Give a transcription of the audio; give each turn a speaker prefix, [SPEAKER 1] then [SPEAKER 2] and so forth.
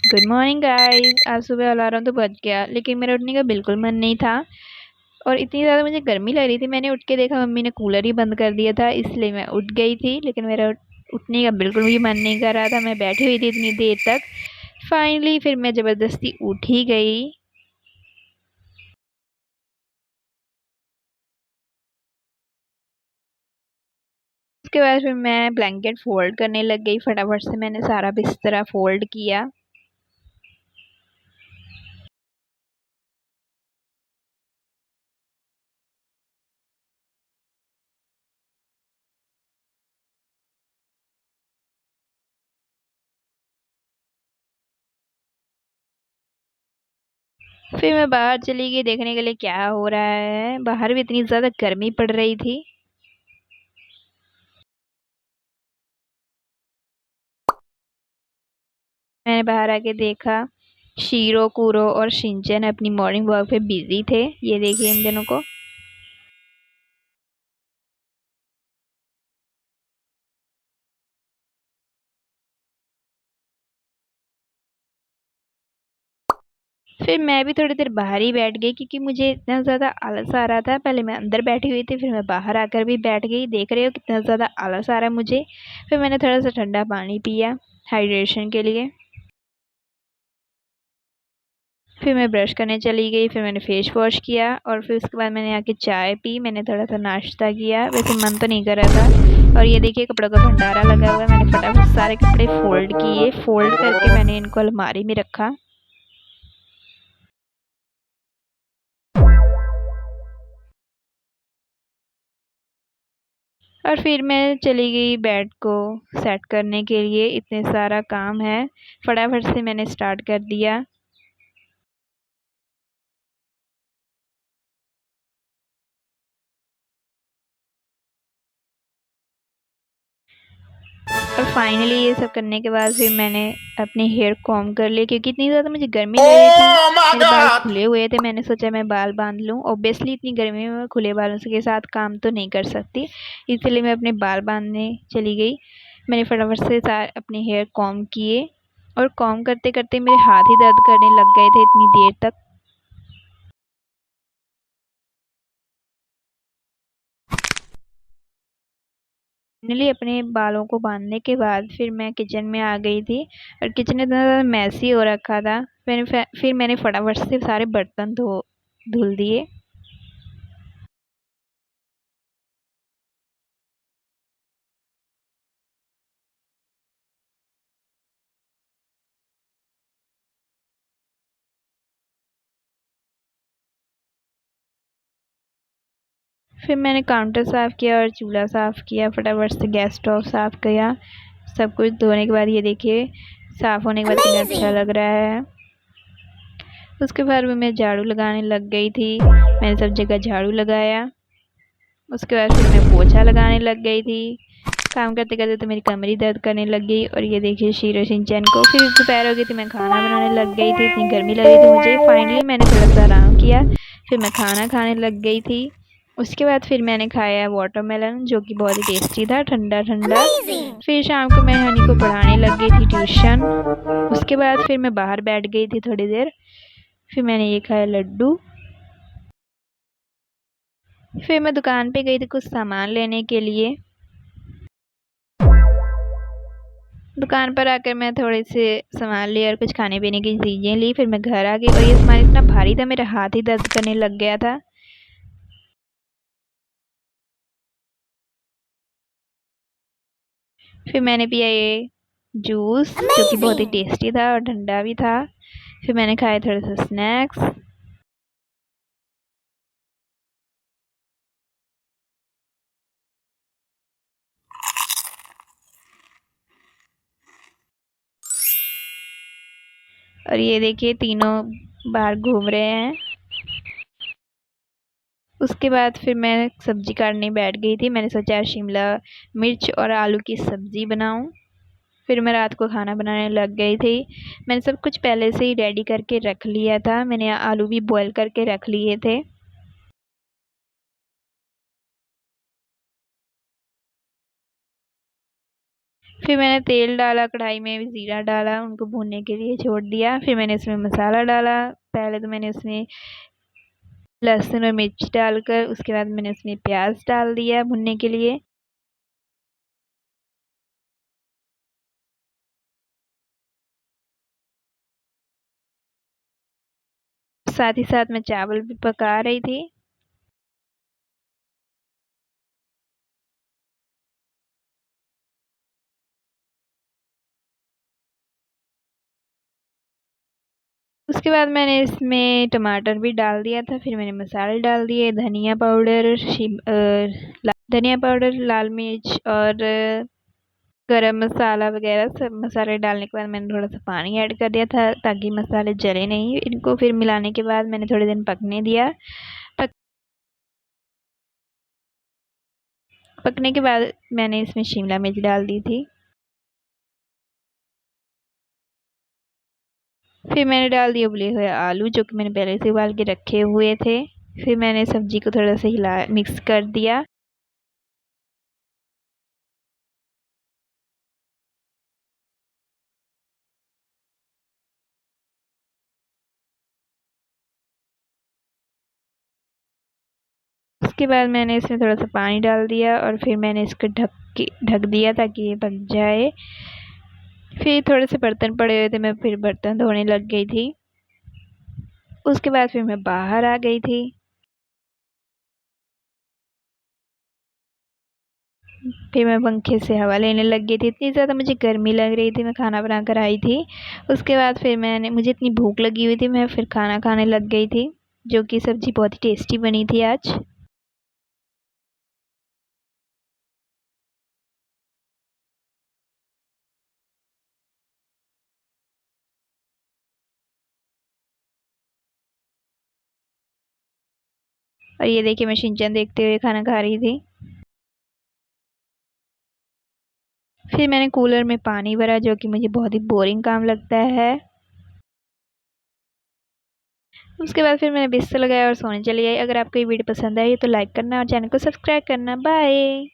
[SPEAKER 1] Good morning guys. आज सुबह alarm तो बज गया लेकिन मेरा उठने का बिल्कुल मन नहीं था। और इतनी ज़्यादा मुझे गर्मी लग रही थी, मैंने उठ के देखा मम्मी ने कूलर ही बंद कर दिया था, इसलिए मैं उठ गई थी। लेकिन मेरा उठने का बिल्कुल भी मन नहीं कर रहा था, मैं बैठी हुई थी इतनी देर तक। फाइनली फिर मैं ज़बरदस्ती उठ ही गई। उसके बाद फिर मैं ब्लैंकेट फोल्ड करने लग गई, फटाफट से मैंने सारा बिस्तरा फोल्ड किया। फिर मैं बाहर चली गई देखने के लिए क्या हो रहा है। बाहर भी इतनी ज़्यादा गर्मी पड़ रही थी। मैंने बाहर आके देखा, शीरो, कूरो और शिनचैन अपनी मॉर्निंग वॉक पे बिजी थे। ये देखिए इन दोनों को। फिर मैं भी थोड़ी देर बाहर ही बैठ गई क्योंकि मुझे इतना ज़्यादा आलस आ रहा था। पहले मैं अंदर बैठी हुई थी, फिर मैं बाहर आकर भी बैठ गई। देख रहे हो कितना ज़्यादा आलस आ रहा है मुझे। फिर मैंने थोड़ा सा ठंडा पानी पिया हाइड्रेशन के लिए। फिर मैं ब्रश करने चली गई, फिर मैंने फेस वॉश किया और फिर उसके बाद मैंने आके चाय पी। मैंने थोड़ा सा नाश्ता किया, वैसे मन तो नहीं कर रहा था। और ये देखिए कपड़ों का भंडारा लगा हुआ है। मैंने फटाफट सारे कपड़े फोल्ड किए, फोल्ड करके मैंने इनको अलमारी में रखा। और फिर मैं चली गई बेड को सेट करने के लिए। इतने सारा काम है, फटाफट से मैंने स्टार्ट कर दिया। और फाइनली ये सब करने के बाद फिर मैंने अपने हेयर कॉम्ब कर लिए क्योंकि इतनी ज़्यादा मुझे गर्मी लग रही थी। मेरे बाल खुले हुए थे, मैंने सोचा मैं बाल बांध लूँ। ऑब्वियसली इतनी गर्मी में मैं खुले बालों के साथ काम तो नहीं कर सकती, इसलिए मैं अपने बाल बांधने चली गई। मैंने फटाफट से अपने हेयर कॉम्ब किए और कॉम्ब करते करते मेरे हाथ ही दर्द करने लग गए थे इतनी देर तक। फाइनली अपने बालों को बांधने के बाद फिर मैं किचन में आ गई थी। और किचन इतना ज़्यादा मैसी हो रखा था। फिर मैंने फटाफट से सारे बर्तन धुल दिए। फिर मैंने काउंटर साफ़ किया और चूल्हा साफ़ किया, फटाफट से गैस स्टोव साफ़ किया। सब कुछ धोने के बाद ये देखिए साफ़ होने के बाद कितना अच्छा लग रहा है। उसके बाद में मैं झाड़ू लगाने लग गई थी, मैंने सब जगह झाड़ू लगाया। उसके बाद फिर मैं पोछा लगाने लग गई थी। काम करते करते तो मेरी कमर ही दर्द करने लग गई। और ये देखिए शीरो शिनचैन को। फिर दोपहर हो गई थी, मैं खाना बनाने लग गई थी, इतनी गर्मी लग रही थी मुझे। फाइनली मैंने थोड़ा सा आराम किया, फिर मैं खाना खाने लग गई थी। उसके बाद फिर मैंने खाया वाटरमेलन, जो कि बहुत ही टेस्टी था, ठंडा ठंडा। फिर शाम को मैं हनी को पढ़ाने लग गई थी ट्यूशन। उसके बाद फिर मैं बाहर बैठ गई थी थोड़ी देर, फिर मैंने ये खाया लड्डू। फिर मैं दुकान पे गई थी कुछ सामान लेने के लिए। दुकान पर आकर मैं थोड़े से सामान ली और कुछ खाने पीने की चीज़ें ली। फिर मैं घर आ गई और ये सामान इतना भारी था, मेरा हाथ ही दर्द करने लग गया था। फिर मैंने पिया ये जूस, जो कि बहुत ही टेस्टी था और ठंडा भी था। फिर मैंने खाया थोड़ा सा स्नैक्स। और ये देखिए तीनों बाहर घूम रहे हैं। उसके बाद फिर मैं सब्जी काटने बैठ गई थी। मैंने सोचा शिमला मिर्च और आलू की सब्ज़ी बनाऊं। फिर मैं रात को खाना बनाने लग गई थी। मैंने सब कुछ पहले से ही रेडी करके रख लिया था, मैंने आलू भी बॉईल करके रख लिए थे। फिर मैंने तेल डाला, कढ़ाई में भी ज़ीरा डाला, उनको भूनने के लिए छोड़ दिया। फिर मैंने इसमें मसाला डाला। पहले तो मैंने उसमें लहसुन और मिर्च डालकर, उसके बाद मैंने उसमें प्याज डाल दिया भुनने के लिए। साथ ही साथ मैं चावल भी पका रही थी। उसके बाद मैंने इसमें टमाटर भी डाल दिया था। फिर मैंने मसाले डाल दिए, धनिया पाउडर, धनिया पाउडर, लाल मिर्च और गरम मसाला वगैरह सब मसाले डालने के बाद मैंने थोड़ा सा पानी ऐड कर दिया था ताकि मसाले जले नहीं। इनको फिर मिलाने के बाद मैंने थोड़े दिन पकने दिया। पकने के बाद मैंने इसमें शिमला मिर्च डाल दी थी। फिर मैंने डाल दिए उबले हुए आलू जो कि मैंने पहले से उबाल के रखे हुए थे। फिर मैंने सब्जी को थोड़ा सा हिला मिक्स कर दिया। उसके बाद मैंने इसमें थोड़ा सा पानी डाल दिया और फिर मैंने इसको ढक दिया ताकि ये पक जाए। फिर थोड़े से बर्तन पड़े हुए थे, मैं फिर बर्तन धोने लग गई थी। उसके बाद फिर मैं बाहर आ गई थी। फिर मैं पंखे से हवा लेने लग गई थी। इतनी ज़्यादा मुझे गर्मी लग रही थी, मैं खाना बना कर आई थी। उसके बाद फिर मुझे इतनी भूख लगी हुई थी, मैं फिर खाना खाने लग गई थी, जो कि सब्ज़ी बहुत ही टेस्टी बनी थी आज। और ये देखिए मैं शिनचैन देखते हुए खाना खा रही थी। फिर मैंने कूलर में पानी भरा, जो कि मुझे बहुत ही बोरिंग काम लगता है। उसके बाद फिर मैंने बिस्तर लगाया और सोने चली गई। अगर आपको ये वीडियो पसंद आई तो लाइक करना और चैनल को सब्सक्राइब करना। बाय।